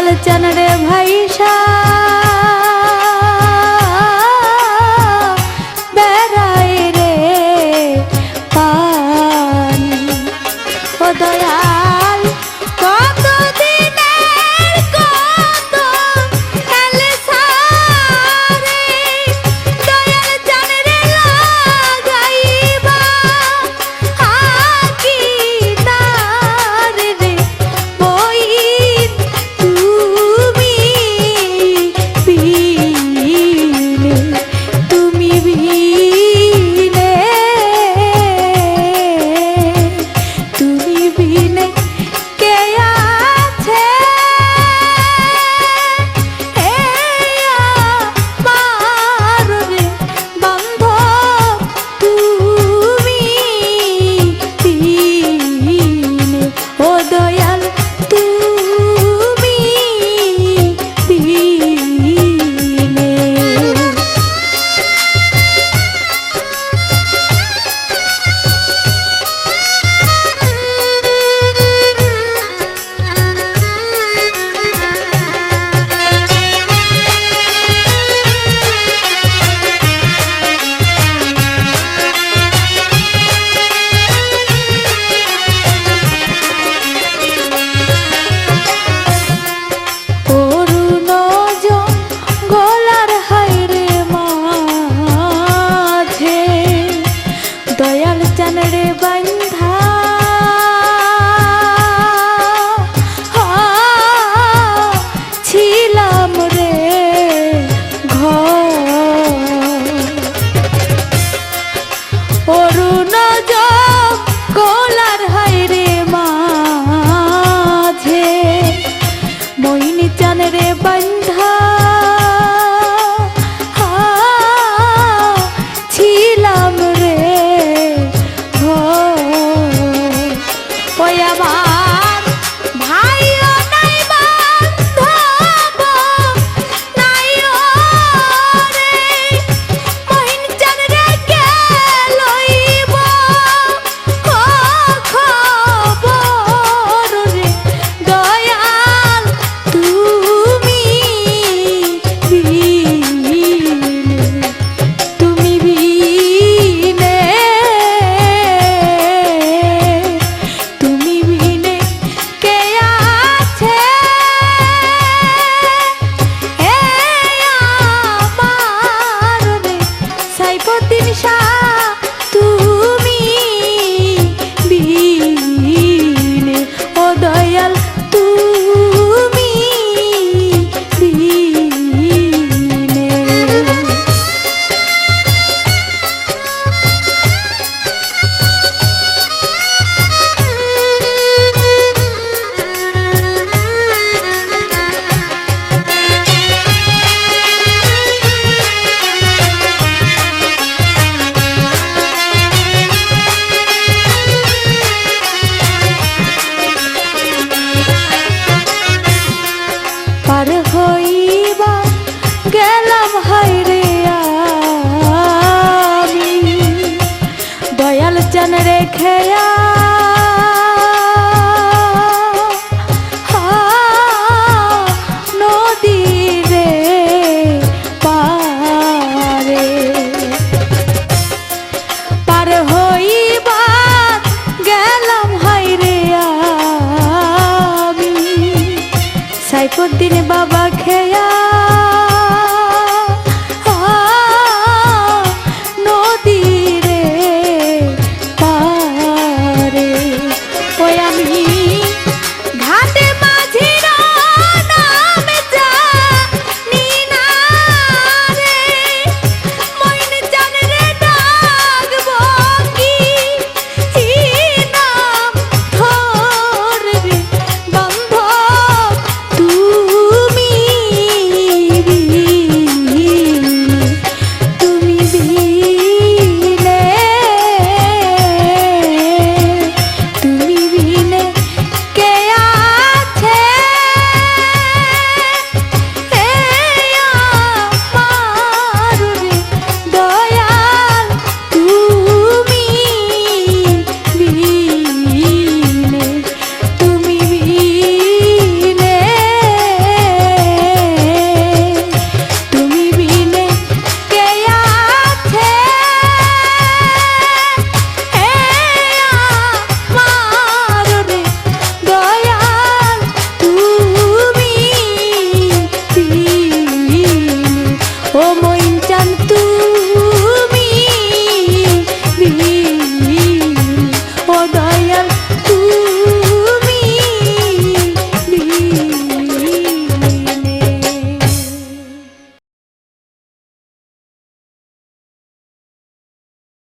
দয়াল চান রে ভাইসা বেড়াই রে পানি ও দয়াল কত দিনের কত এলসারে দয়াল চান রে লাগাইবা হাকি তার রে ওই তুমি বিনে তুমি বিনে তুমি বিনে কে আছে হে আমার রে বান্ধব তুমি বিনে ও দয়াল তুমি বিনে অরুণ জঙ্গলার হায়রে মাঝে দয়াল চান রে বান্ধা ছিলাম রে ঘর অরুণ জঙ্গলার হায়রে মাঝে মইনি চান রে বান্ধা ছিলাম রে ওই আমার ভাইও নাই বান্ধব নাইও রে মহিন চান রে কে লইব খবর রে দয়াল তুমি বিনে তুমি বিনে তুমি বিনে কে আছে হে আমার রে সাইফুদ্দিন শাহ তুমি বিনে ও দয়াল তুমি বিনে পার হইবা গেলাম হায়রে আমি দয়াল চান রেখে নদী রে পারে পার হইবা গেলাম হায়রে আমি সাইফুদ্দিন বাবা খেয়া